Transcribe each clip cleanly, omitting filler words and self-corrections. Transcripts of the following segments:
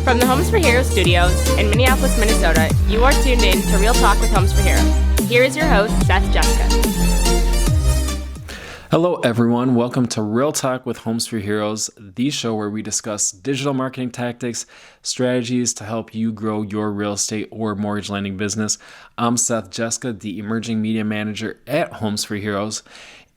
From the Homes for Heroes studios in Minneapolis, Minnesota, you are tuned in to Real Talk with Homes for Heroes. Here is your host, Seth Jessica. Hello, everyone. Welcome to Real Talk with Homes for Heroes, the show where we discuss digital marketing tactics, strategies to help you grow your real estate or mortgage lending business. I'm Seth Jessica, the emerging media manager at Homes for Heroes,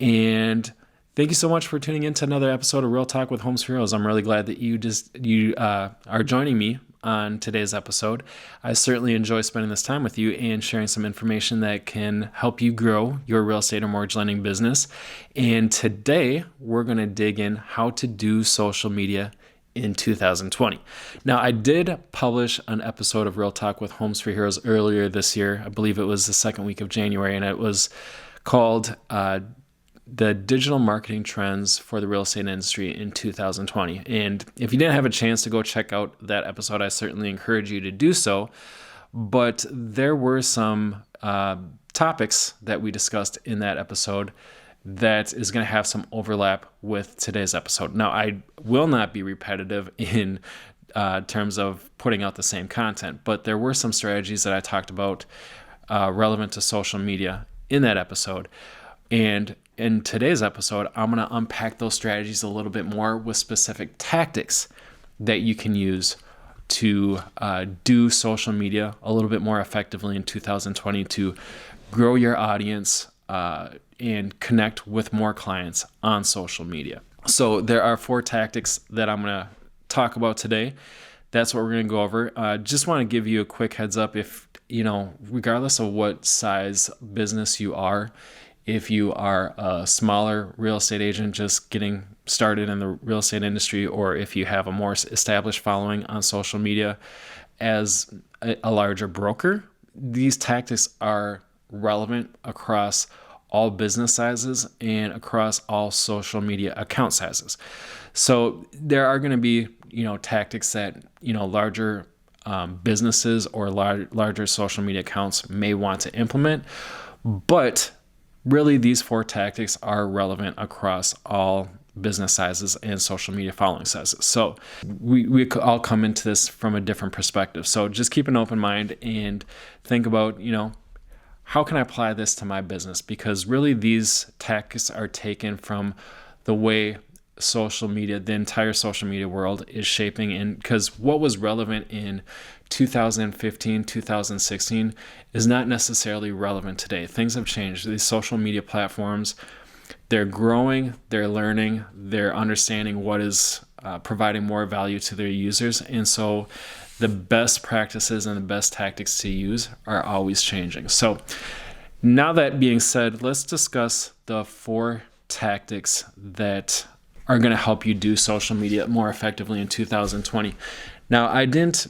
and thank you so much for tuning in to another episode of Real Talk with Homes for Heroes. I'm really glad that you are joining me on today's episode. I certainly enjoy spending this time with you and sharing some information that can help you grow your real estate or mortgage lending business. And today we're going to dig in how to do social media in 2020. Now, I did publish an episode of Real Talk with Homes for Heroes earlier this year. I believe it was the second week of January, and it was called the digital marketing trends for the real estate industry in 2020. And if you didn't have a chance to go check out that episode, I certainly encourage you to do so. But there were some topics that we discussed in that episode that is going to have some overlap with today's episode. Now, I will not be repetitive in terms of putting out the same content, but there were some strategies that I talked about relevant to social media in that episode. And in today's episode, I'm going to unpack those strategies a little bit more with specific tactics that you can use to do social media a little bit more effectively in 2020 to grow your audience and connect with more clients on social media. So there are 4 tactics that I'm going to talk about today. That's what we're going to go over. Just want to give you a quick heads up if, regardless of what size business you are, if you are a smaller real estate agent just getting started in the real estate industry, or if you have a more established following on social media as a larger broker, these tactics are relevant across all business sizes and across all social media account sizes. So there are going to be, tactics that, larger businesses or larger social media accounts may want to implement, but really, these 4 tactics are relevant across all business sizes and social media following sizes. So we all come into this from a different perspective. So just keep an open mind and think about, how can I apply this to my business? Because really these tactics are taken from the way social media, the entire social media world is shaping in, because what was relevant in 2015, 2016 is not necessarily relevant today. Things have changed. These social media platforms, they're growing, they're learning, they're understanding what is providing more value to their users. And so the best practices and the best tactics to use are always changing. So now that being said, let's discuss the 4 tactics that are going to help you do social media more effectively in 2020. Now, I didn't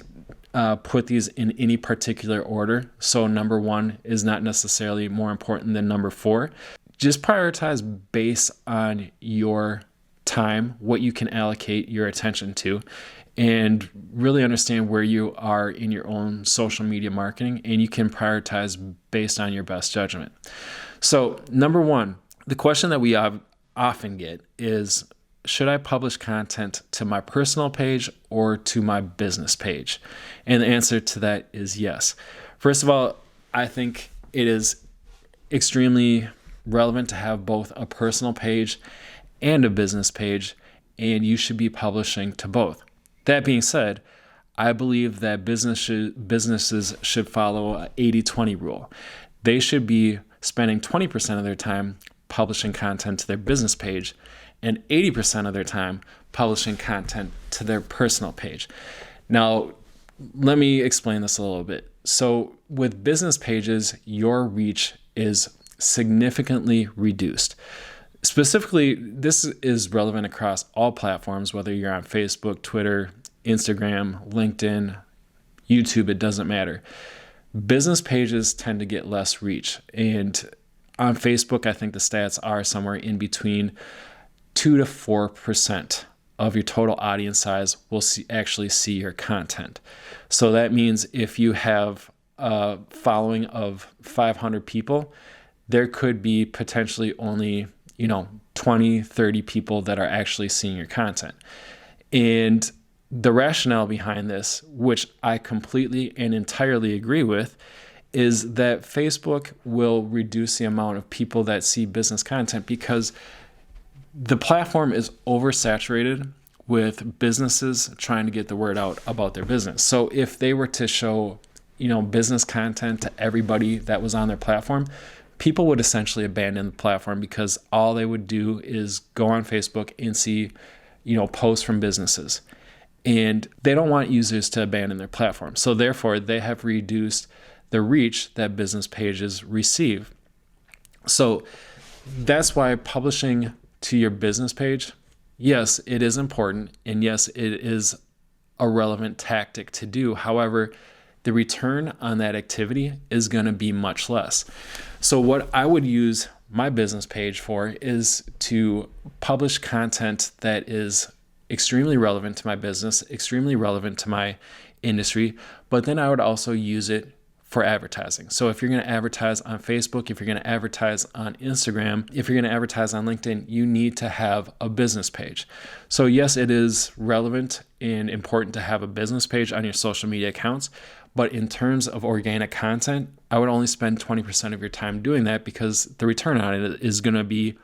put these in any particular order, so number 1 is not necessarily more important than number 4. Just prioritize based on your time, what you can allocate your attention to, and really understand where you are in your own social media marketing, and you can prioritize based on your best judgment. So number 1, the question that we often get is, should I publish content to my personal page or to my business page? And the answer to that is yes. First of all, I think it is extremely relevant to have both a personal page and a business page, and you should be publishing to both. That being said, I believe that businesses should follow an 80-20 rule. They should be spending 20% of their time publishing content to their business page and 80% of their time publishing content to their personal page. Now, let me explain this a little bit. So with business pages, your reach is significantly reduced. Specifically, this is relevant across all platforms, whether you're on Facebook, Twitter, Instagram, LinkedIn, YouTube, it doesn't matter. Business pages tend to get less reach. And on Facebook, I think the stats are somewhere in between 2 to 4% of your total audience size will actually see your content. So that means if you have a following of 500 people, there could be potentially only 20, 30 people that are actually seeing your content. And the rationale behind this, which I completely and entirely agree with, is that Facebook will reduce the amount of people that see business content because the platform is oversaturated with businesses trying to get the word out about their business. So if they were to show, business content to everybody that was on their platform, people would essentially abandon the platform because all they would do is go on Facebook and see, posts from businesses. And they don't want users to abandon their platform. So therefore, they have reduced the reach that business pages receive. So that's why publishing to your business page, yes, it is important. And yes, it is a relevant tactic to do. However, the return on that activity is going to be much less. So what I would use my business page for is to publish content that is extremely relevant to my business, extremely relevant to my industry, but then I would also use it for advertising. So if you're going to advertise on Facebook, if you're going to advertise on Instagram, if you're going to advertise on LinkedIn, you need to have a business page. So yes, it is relevant and important to have a business page on your social media accounts, but in terms of organic content, I would only spend 20% of your time doing that because the return on it is going to be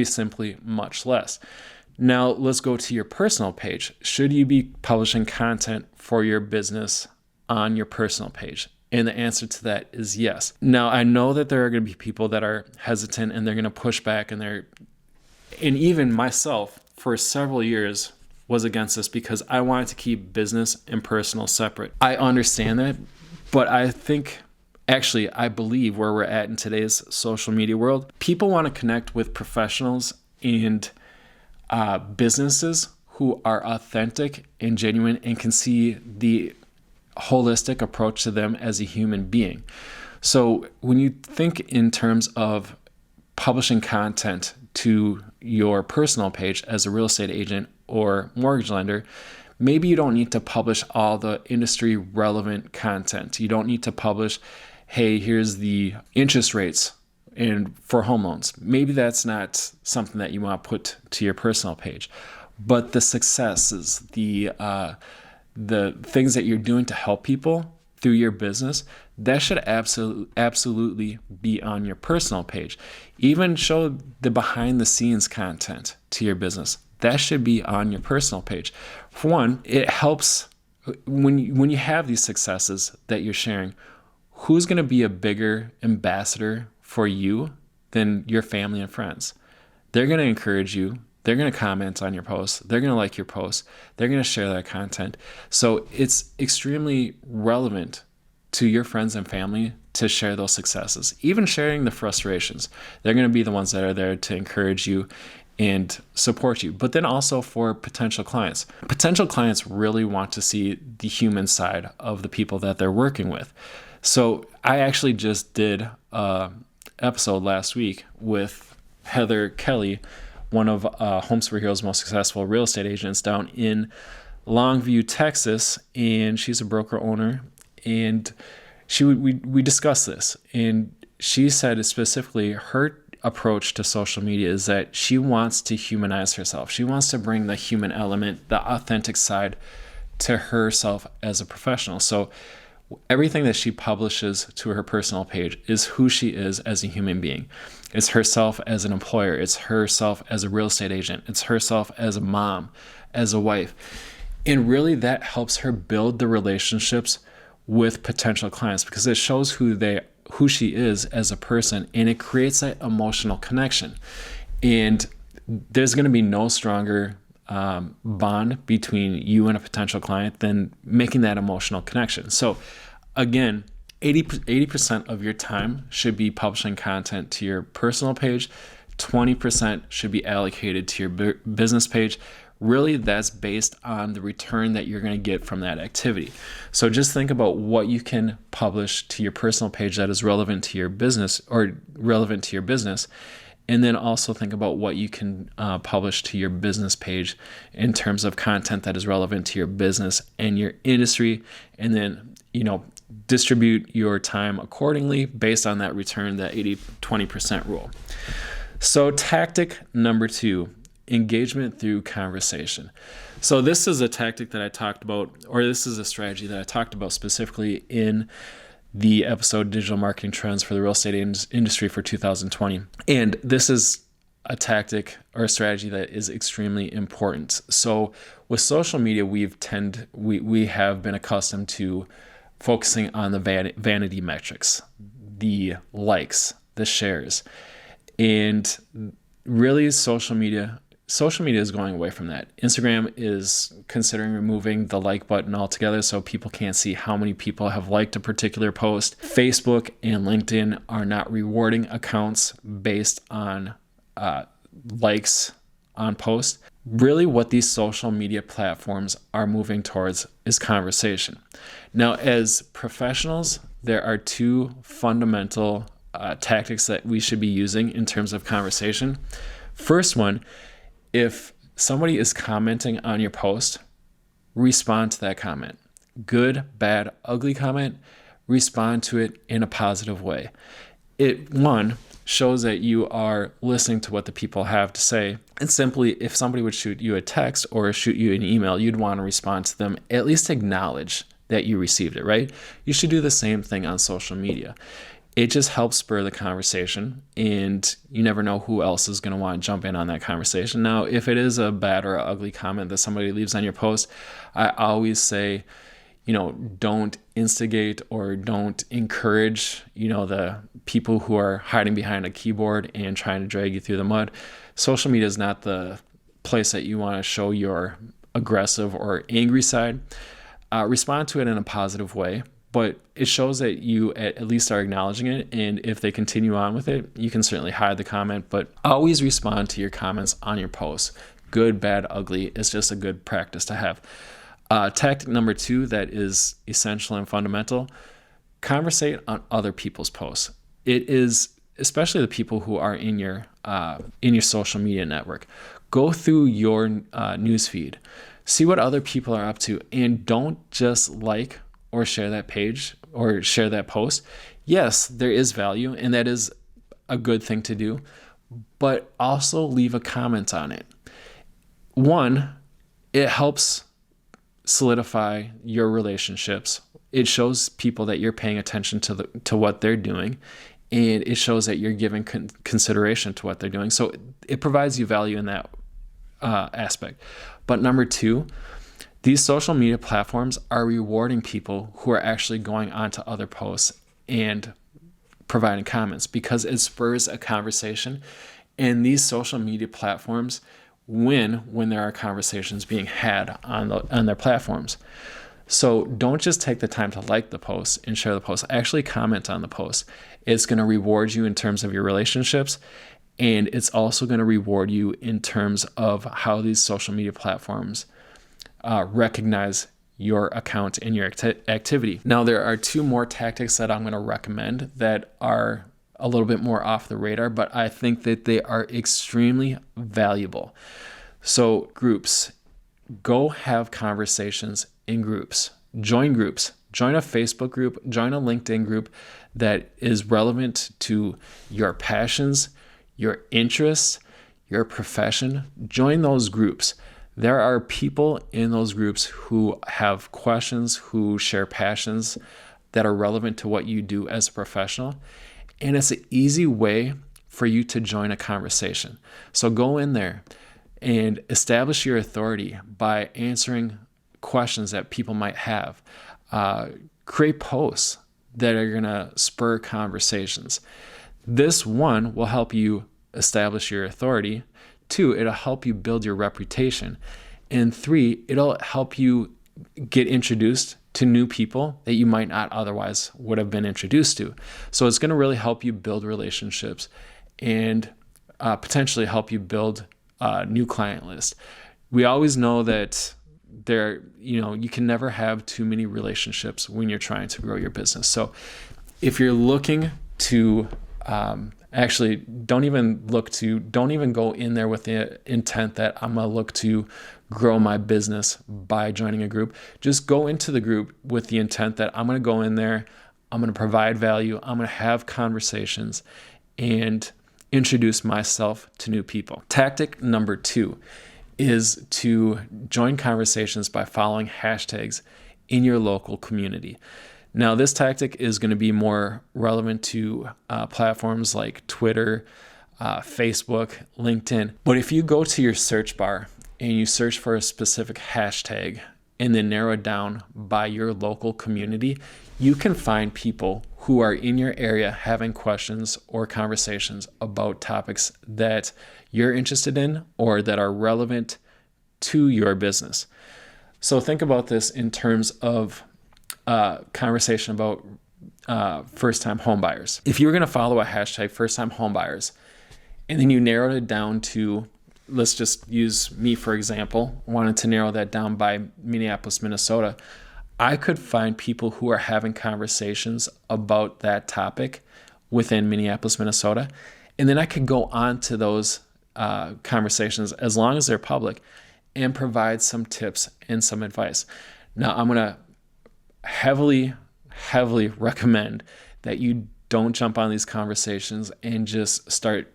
simply much less. Now, let's go to your personal page. Should you be publishing content for your business on your personal page? And the answer to that is yes. Now, I know that there are going to be people that are hesitant and they're going to push back and even myself for several years was against this because I wanted to keep business and personal separate. I understand that, but I believe where we're at in today's social media world, people want to connect with professionals and businesses who are authentic and genuine and can see the holistic approach to them as a human being. So when you think in terms of publishing content to your personal page as a real estate agent or mortgage lender, maybe you don't need to publish all the industry relevant content. You don't need to publish, hey, here's the interest rates and for home loans. Maybe that's not something that you want to put to your personal page. But the successes, the things that you're doing to help people through your business, that should absolutely be on your personal page. Even show the behind the scenes content to your business. That should be on your personal page. For one, it helps when you have these successes that you're sharing. Who's going to be a bigger ambassador for you than your family and friends? They're going to encourage you. They're going to comment on your posts. They're going to like your posts. They're going to share that content. So it's extremely relevant to your friends and family to share those successes, even sharing the frustrations. They're going to be the ones that are there to encourage you and support you. But then also for potential clients. Potential clients really want to see the human side of the people that they're working with. So I actually just did an episode last week with Heather Kelly, one of Homes for Heroes' most successful real estate agents down in Longview, Texas, and she's a broker owner. And we discussed this, and she said specifically her approach to social media is that she wants to humanize herself. She wants to bring the human element, the authentic side to herself as a professional. So everything that she publishes to her personal page is who she is as a human being. It's herself as an employer. It's herself as a real estate agent. It's herself as a mom, as a wife. And really that helps her build the relationships with potential clients because it shows who she is as a person, and it creates that emotional connection. And there's going to be no stronger bond between you and a potential client than making that emotional connection. So again, 80% of your time should be publishing content to your personal page. 20% should be allocated to your business page. Really, that's based on the return that you're going to get from that activity. So just think about what you can publish to your personal page that is relevant to your business and then also think about what you can publish to your business page in terms of content that is relevant to your business and your industry, and then distribute your time accordingly based on that return, that 80-20% rule. So tactic number 2, engagement through conversation. So this is a tactic that I talked about, or this is a strategy that I talked about specifically in the episode Digital Marketing Trends for the Real Estate Industry for 2020. And this is a tactic or a strategy that is extremely important. So with social media, we have been accustomed to focusing on the vanity metrics, the likes, the shares. And really social media is going away from that. Instagram is considering removing the like button altogether so people can't see how many people have liked a particular post. Facebook and LinkedIn are not rewarding accounts based on likes on posts. Really what these social media platforms are moving towards is conversation. Now, as professionals, there are two fundamental tactics that we should be using in terms of conversation. First one, if somebody is commenting on your post, respond to that comment. Good, bad, ugly comment, respond to it in a positive way. It, one, shows that you are listening to what the people have to say. And simply, if somebody would shoot you a text or shoot you an email, you'd want to respond to them, at least acknowledge that you received it, right? You should do the same thing on social media. It just helps spur the conversation, and you never know who else is going to want to jump in on that conversation. Now, if it is a bad or ugly comment that somebody leaves on your post, I always say, don't instigate or don't encourage, the people who are hiding behind a keyboard and trying to drag you through the mud. Social media is not the place that you want to show your aggressive or angry side. Respond to it in a positive way, but it shows that you at least are acknowledging it. And if they continue on with it, you can certainly hide the comment, but always respond to your comments on your posts. Good, bad, ugly is just a good practice to have. Tactic number 2 that is essential and fundamental, conversate on other people's posts. It is especially the people who are in your social media network. Go through your newsfeed, see what other people are up to, and don't just like or share that page or share that post. Yes, there is value, and that is a good thing to do, but also leave a comment on it. One, it helps solidify your relationships. It shows people that you're paying attention to what they're doing, and it shows that you're giving consideration to what they're doing. So it provides you value in that aspect. But number 2, these social media platforms are rewarding people who are actually going onto other posts and providing comments because it spurs a conversation. And these social media platforms win when there are conversations being had on their platforms. So don't just take the time to like the post and share the post. Actually comment on the post. It's going to reward you in terms of your relationships, and it's also going to reward you in terms of how these social media platforms recognize your account and your activity. Now, there are 2 more tactics that I'm going to recommend that are a little bit more off the radar, but I think that they are extremely valuable. So groups, go have conversations in groups. Join groups. Join a Facebook group. Join a LinkedIn group that is relevant to your passions, your interests, your profession. Join those groups. There are people in those groups who have questions, who share passions that are relevant to what you do as a professional. And it's an easy way for you to join a conversation. So go in there and establish your authority by answering questions that people might have. Create posts that are going to spur conversations. This, one, will help you establish your authority. 2, it'll help you build your reputation. And 3, it'll help you get introduced to new people that you might not otherwise would have been introduced to. So it's going to really help you build relationships and potentially help you build a new client list. We always know that you can never have too many relationships when you're trying to grow your business. So if you're looking to don't even go in there with the intent that I'm going to look to grow my business by joining a group. Just go into the group with the intent that I'm going to go in there, I'm going to provide value, I'm going to have conversations and introduce myself to new people. Tactic number 2 is to join conversations by following hashtags in your local community. Now, this tactic is going to be more relevant to platforms like Twitter, Facebook, LinkedIn. But if you go to your search bar and you search for a specific hashtag and then narrow it down by your local community, you can find people who are in your area having questions or conversations about topics that you're interested in or that are relevant to your business. So think about this in terms of conversation about first-time home buyers. If you're going to follow a hashtag first-time home buyers, and then you narrowed it down to, let's just use me for example, wanted to narrow that down by Minneapolis, Minnesota, I could find people who are having conversations about that topic within Minneapolis, Minnesota, and then I could go on to those conversations as long as they're public and provide some tips and some advice. Now, I'm going to heavily recommend that you don't jump on these conversations and just start,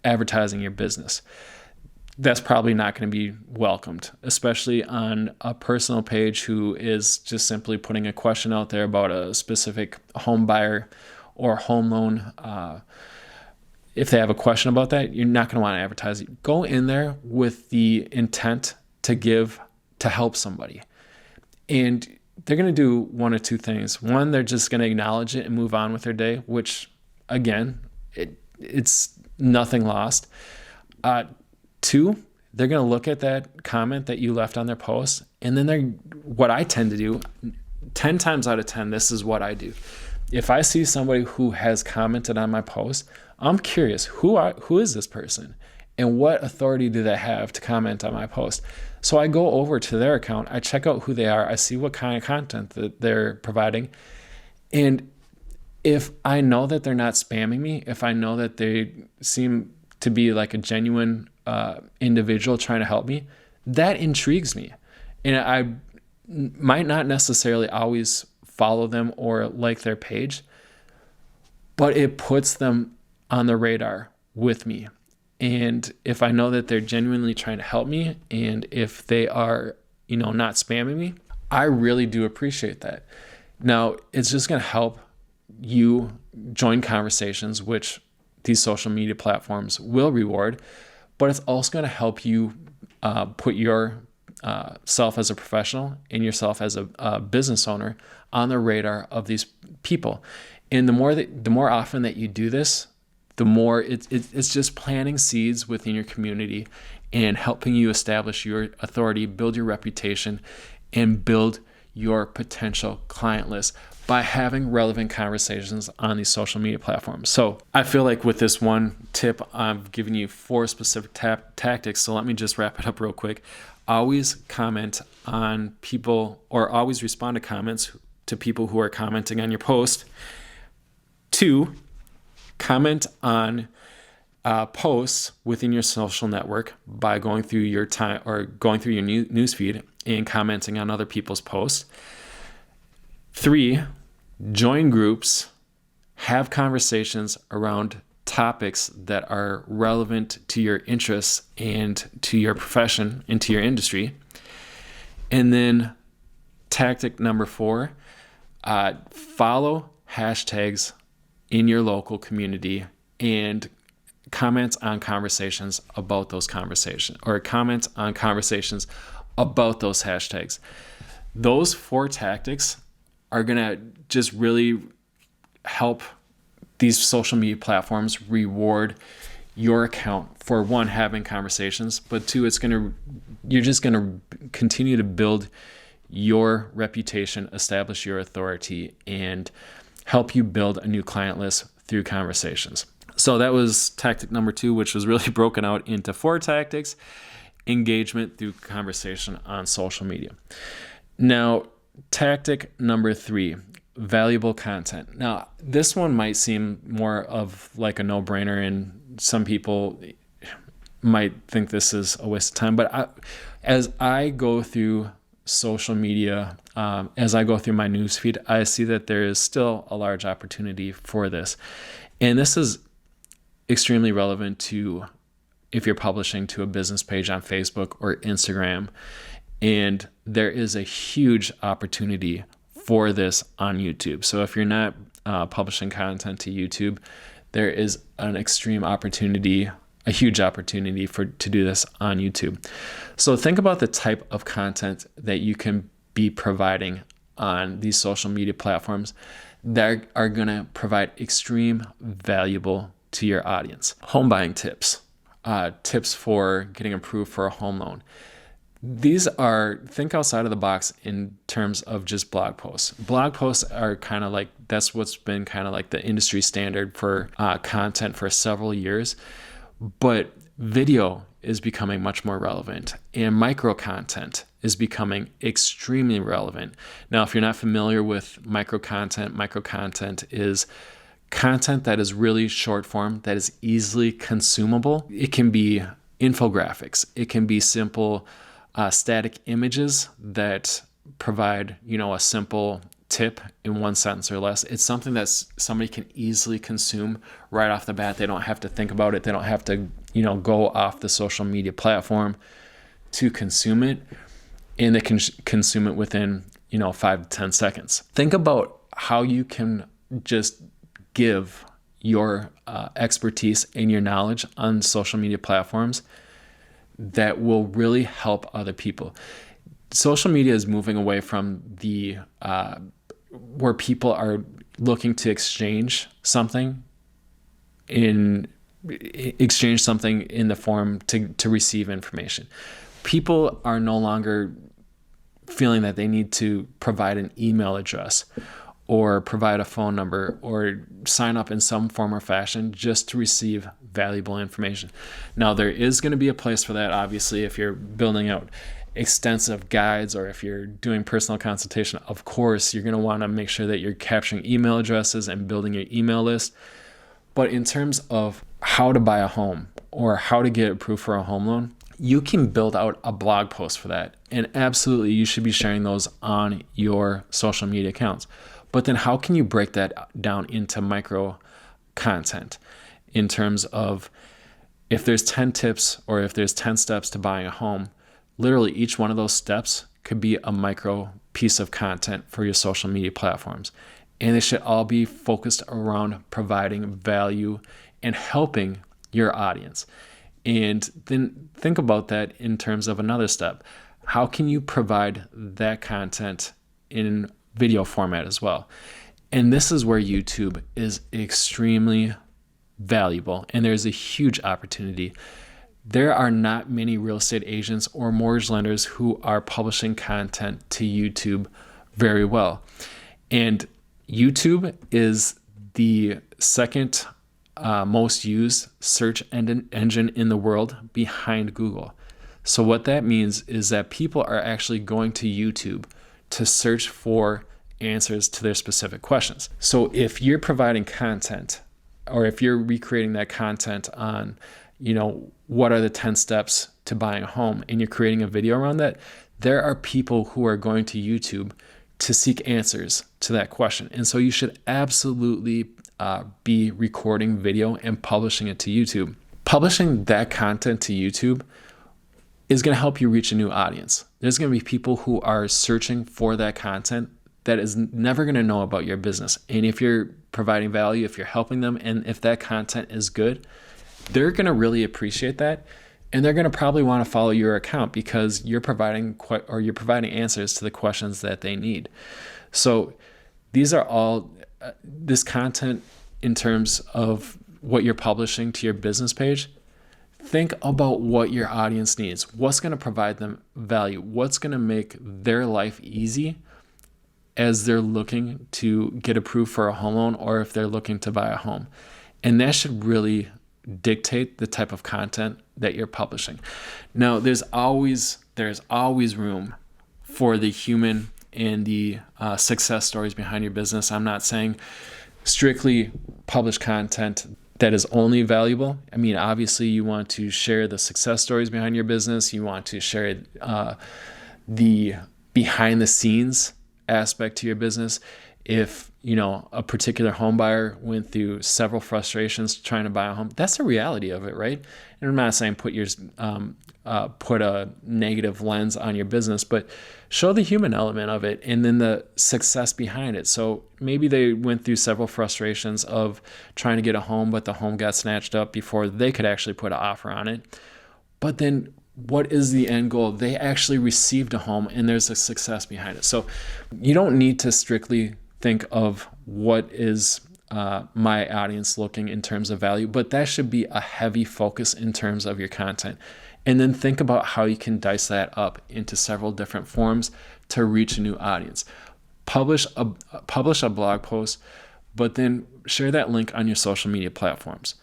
advertising your business. That's probably not going to be welcomed, especially on a personal page who is just simply putting a question out there about a specific home buyer or home loan. If they have a question about that, you're not going to want to advertise it. Go in there with the intent to help somebody. And they're going to do one of two things. One, they're just going to acknowledge it and move on with their day, which, again, it's nothing lost. Two, they're going to look at that comment that you left on their post, and then what I tend to do, 10 times out of 10, this is what I do. If I see somebody who has commented on my post, I'm curious, who is this person? And what authority do they have to comment on my post? So I go over to their account, I check out who they are, I see what kind of content that they're providing. And if I know that they're not spamming me, if I know that they seem to be like a genuine individual trying to help me, that intrigues me. And I might not necessarily always follow them or like their page, but it puts them on the radar with me. And if I know that they're genuinely trying to help me, and if they are, not spamming me, I really do appreciate that. Now, it's just going to help you join conversations, which these social media platforms will reward, but it's also going to help you put your self as a professional and yourself as a business owner on the radar of these people. And the more often that you do this, the more it's just planting seeds within your community and helping you establish your authority, build your reputation, and build your potential client list by having relevant conversations on these social media platforms. So I feel like with this one tip, I've given you 4 specific tactics. So let me just wrap it up real quick. Always comment on people, or always respond to comments to people who are commenting on your post. 2, comment on posts within your social network by going through your newsfeed and commenting on other people's posts. 3, join groups, have conversations around topics that are relevant to your interests and to your profession and to your industry. And then tactic number 4, follow hashtags in your local community and comment on conversations about those conversations, or comment on conversations about those hashtags. Those 4 tactics are going to just really help these social media platforms reward your account for, 1, having conversations, but 2, you're just going to continue to build your reputation, establish your authority, and help you build a new client list through conversations. So that was tactic number 2, which was really broken out into 4 tactics: engagement through conversation on social media. Now, tactic number 3, valuable content. Now, this one might seem more of like a no-brainer, and some people might think this is a waste of time, but as I go through social media, as I go through my newsfeed, I see that there is still a large opportunity for this. And this is extremely relevant to if you're publishing to a business page on Facebook or Instagram. And there is a huge opportunity for this on YouTube. So if you're not publishing content to YouTube, there is an extreme opportunity, a huge opportunity to do this on YouTube. So think about the type of content that you can be providing on these social media platforms that are going to provide extreme valuable to your audience. Home buying tips, tips for getting approved for a home loan. These are, think outside of the box in terms of just blog posts. Blog posts are kind of like, that's what's been kind of like the industry standard for content for several years. But video is becoming much more relevant, and micro content is becoming extremely relevant. Now, if you're not familiar with micro content is content that is really short form, that is easily consumable. It can be infographics. It can be simple static images that provide, a simple tip in one sentence or less. It's something that somebody can easily consume right off the bat. They don't have to think about it. They don't have to, go off the social media platform to consume it. And they can consume it within, 5 to 10 seconds. Think about how you can just give your expertise and your knowledge on social media platforms that will really help other people. Social media is moving away from the where people are looking to exchange something in the form to receive information. People are no longer feeling that they need to provide an email address or provide a phone number or sign up in some form or fashion just to receive valuable information. Now, there is going to be a place for that, obviously, if you're building out extensive guides or if you're doing personal consultation. Of course, you're going to want to make sure that you're capturing email addresses and building your email list. But in terms of how to buy a home or how to get approved for a home loan, you can build out a blog post for that. And absolutely, you should be sharing those on your social media accounts. But then how can you break that down into micro content in terms of if there's 10 tips or if there's 10 steps to buying a home, literally each one of those steps could be a micro piece of content for your social media platforms. And they should all be focused around providing value and helping your audience. And then think about that in terms of another step. How can you provide that content in video format as well? And this is where YouTube is extremely valuable, and there's a huge opportunity. There are not many real estate agents or mortgage lenders who are publishing content to YouTube very well. And YouTube is the second most used search engine in the world behind Google. So what that means is that people are actually going to YouTube to search for answers to their specific questions. So if you're providing content or if you're recreating that content on, what are the 10 steps to buying a home, and you're creating a video around that, there are people who are going to YouTube to seek answers to that question. And so you should absolutely be recording video and publishing it to YouTube. Publishing that content to YouTube is going to help you reach a new audience. There's going to be people who are searching for that content that is never going to know about your business. And if you're providing value, if you're helping them, and if that content is good, they're going to really appreciate that. And they're going to probably want to follow your account because you're providing answers to the questions that they need. So these are all this content in terms of what you're publishing to your business page. Think about what your audience needs. What's going to provide them value? What's going to make their life easy as they're looking to get approved for a home loan or if they're looking to buy a home? And that should really dictate the type of content that you're publishing. Now, there's always room for the human and the success stories behind your business. I'm not saying strictly publish content that is only valuable. I mean, obviously you want to share the success stories behind your business. You want to share the behind the scenes aspect to your business. if, a particular home buyer went through several frustrations trying to buy a home, that's the reality of it, right? And I'm not saying put a negative lens on your business, but show the human element of it and then the success behind it. So maybe they went through several frustrations of trying to get a home, but the home got snatched up before they could actually put an offer on it. But then what is the end goal? They actually received a home and there's a success behind it. So you don't need to strictly think of what is my audience looking in terms of value, but that should be a heavy focus in terms of your content. And then think about how you can dice that up into several different forms to reach a new audience. Publish a blog post, but then share that link on your social media platforms.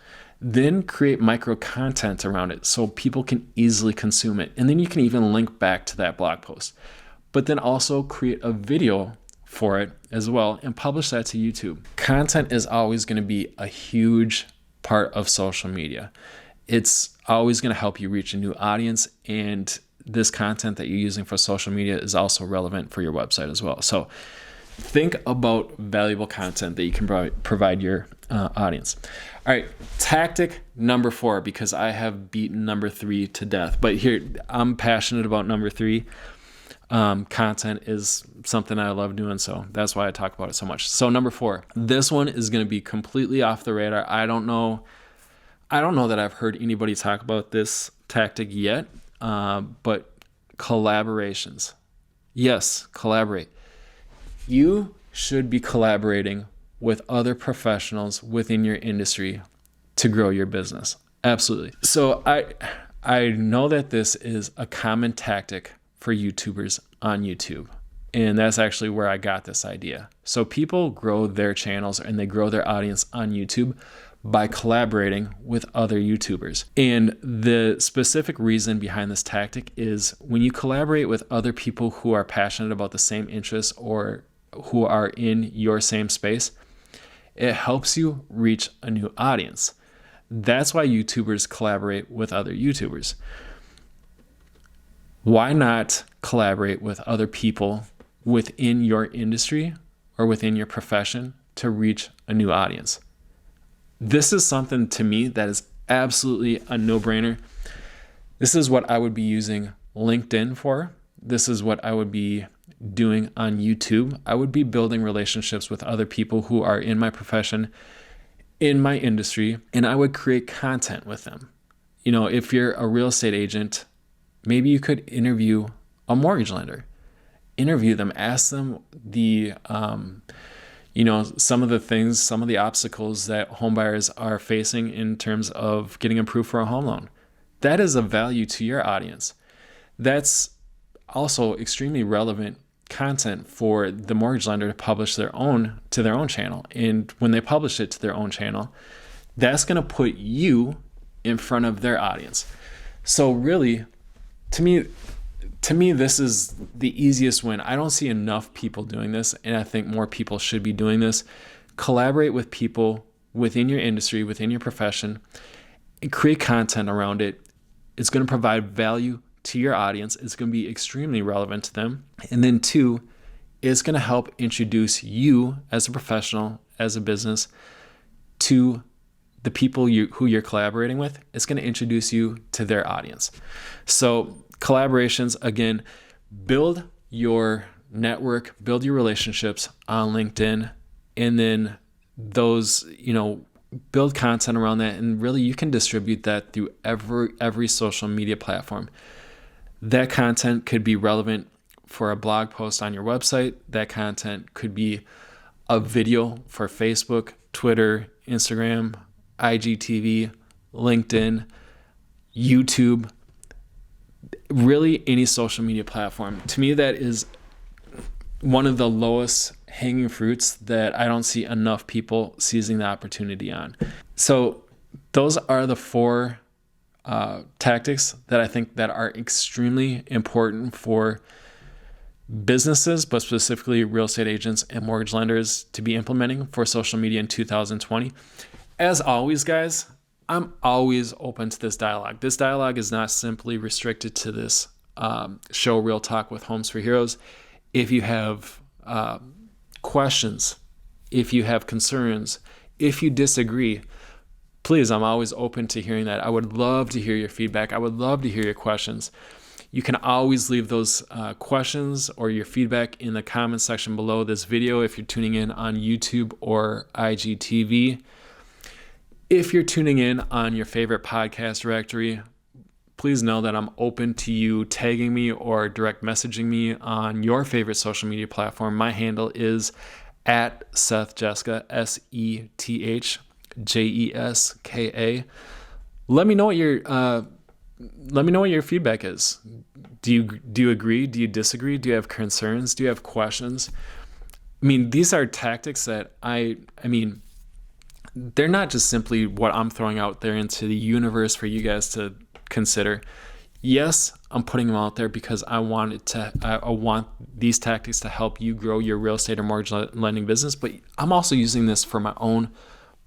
Then create micro content around it so people can easily consume it. And then you can even link back to that blog post. But then also create a video for it as well and publish that to YouTube. Content is always going to be a huge part of social media. It's always going to help you reach a new audience, and this content that you're using for social media is also relevant for your website as well. So think about valuable content that you can provide your audience. All right, tactic number 4, because I have beaten number 3 to death, but here I'm passionate about number 3. Content is something I love doing, so that's why I talk about it so much. So number 4, this one is going to be completely off the radar. I don't know that I've heard anybody talk about this tactic yet, but collaborations. Yes, collaborate. You should be collaborating with other professionals within your industry to grow your business. Absolutely. So I know that this is a common tactic for YouTubers on YouTube. And that's actually where I got this idea. So people grow their channels and they grow their audience on YouTube by collaborating with other YouTubers. And the specific reason behind this tactic is when you collaborate with other people who are passionate about the same interests or who are in your same space, it helps you reach a new audience. That's why YouTubers collaborate with other YouTubers. Why not collaborate with other people within your industry or within your profession to reach a new audience? This is something to me that is absolutely a no-brainer. This is what I would be using LinkedIn for. This is what I would be doing on YouTube. I would be building relationships with other people who are in my profession, in my industry, and I would create content with them. If you're a real estate agent, maybe you could interview a mortgage lender. Interview them, ask them some of the things, some of the obstacles that homebuyers are facing in terms of getting approved for a home loan. That is of value to your audience. That's also extremely relevant content for the mortgage lender to publish to their own channel. And when they publish it to their own channel, that's going to put you in front of their audience. So really, to me, this is the easiest win. I don't see enough people doing this, and I think more people should be doing this. Collaborate with people within your industry, within your profession, and create content around it. It's going to provide value to your audience. It's going to be extremely relevant to them. And then 2, it's going to help introduce you as a professional, as a business, to the people who you're collaborating with. It's going to introduce you to their audience. So collaborations, again, build your network, build your relationships on LinkedIn, and then those, build content around that, and really you can distribute that through every social media platform. That content could be relevant for a blog post on your website. That content could be a video for Facebook, Twitter, Instagram, IGTV, LinkedIn, YouTube, really any social media platform. To me, that is one of the lowest hanging fruits that I don't see enough people seizing the opportunity on. So those are the 4 tactics that I think that are extremely important for businesses, but specifically real estate agents and mortgage lenders to be implementing for social media in 2020. As always, guys, I'm always open to this dialogue. This dialogue is not simply restricted to this show, Real Talk with Homes for Heroes. If you have questions, if you have concerns, if you disagree, please, I'm always open to hearing that. I would love to hear your feedback. I would love to hear your questions. You can always leave those questions or your feedback in the comments section below this video if you're tuning in on YouTube or IGTV. If you're tuning in on your favorite podcast directory, please know that I'm open to you tagging me or direct messaging me on your favorite social media platform. My handle is at Seth Jeska, SETHJESKA. Let me know what your feedback is. Do you agree? Do you disagree? Do you have concerns? Do you have questions? I mean, these are tactics that I mean, they're not just simply what I'm throwing out there into the universe for you guys to consider. Yes, I'm putting them out there because I want these tactics to help you grow your real estate or mortgage lending business, but I'm also using this for my own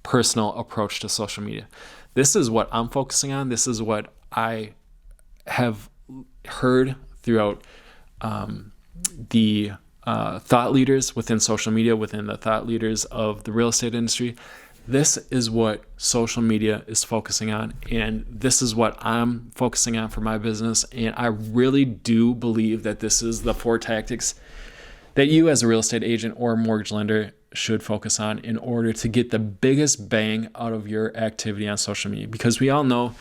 personal approach to social media. This is what I'm focusing on. This is what I have heard throughout the thought leaders within social media, within the thought leaders of the real estate industry. This is what social media is focusing on, and this is what I'm focusing on for my business. And I really do believe that this is the 4 tactics that you as a real estate agent or mortgage lender should focus on in order to get the biggest bang out of your activity on social media. Because we all know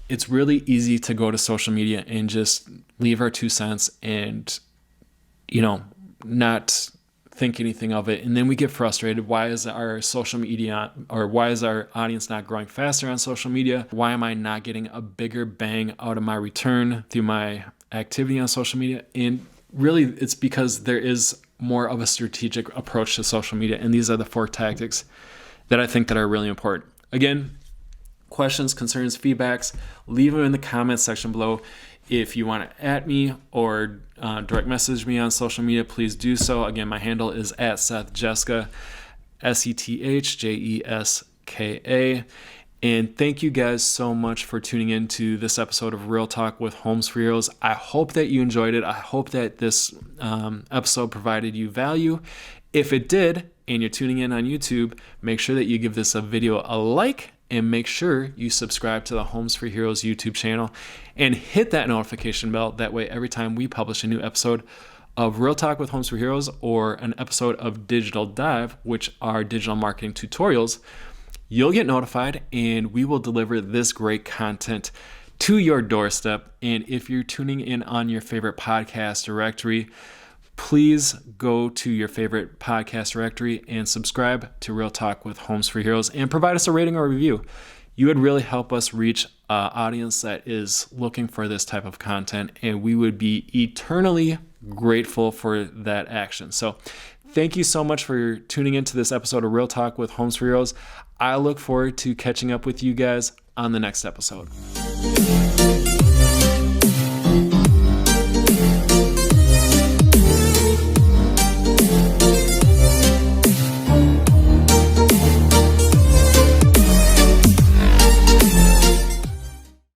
it's really easy to go to social media and just leave our 2 cents and, not think anything of it. And then we get frustrated. Why is our social media, or why is our audience not growing faster on social media? Why am I not getting a bigger bang out of my return through my activity on social media? And really, it's because there is more of a strategic approach to social media. And these are the 4 tactics that I think that are really important. Again, questions, concerns, feedbacks, leave them in the comments section below. If you want to @ me or direct message me on social media, please do so. Again, my handle is at Seth Jeska, SETHJESKA. And thank you guys so much for tuning in to this episode of Real Talk with Homes for Heroes. I hope that you enjoyed it. I hope that this episode provided you value. If it did, and you're tuning in on YouTube, make sure that you give this video a like, and make sure you subscribe to the Homes for Heroes YouTube channel and hit that notification bell. That way, every time we publish a new episode of Real Talk with Homes for Heroes or an episode of Digital Dive, which are digital marketing tutorials, you'll get notified and we will deliver this great content to your doorstep. And if you're tuning in on your favorite podcast directory, please go to your favorite podcast directory and subscribe to Real Talk with Homes for Heroes and provide us a rating or review. You would really help us reach an audience that is looking for this type of content, and we would be eternally grateful for that action. So thank you so much for tuning into this episode of Real Talk with Homes for Heroes. I look forward to catching up with you guys on the next episode.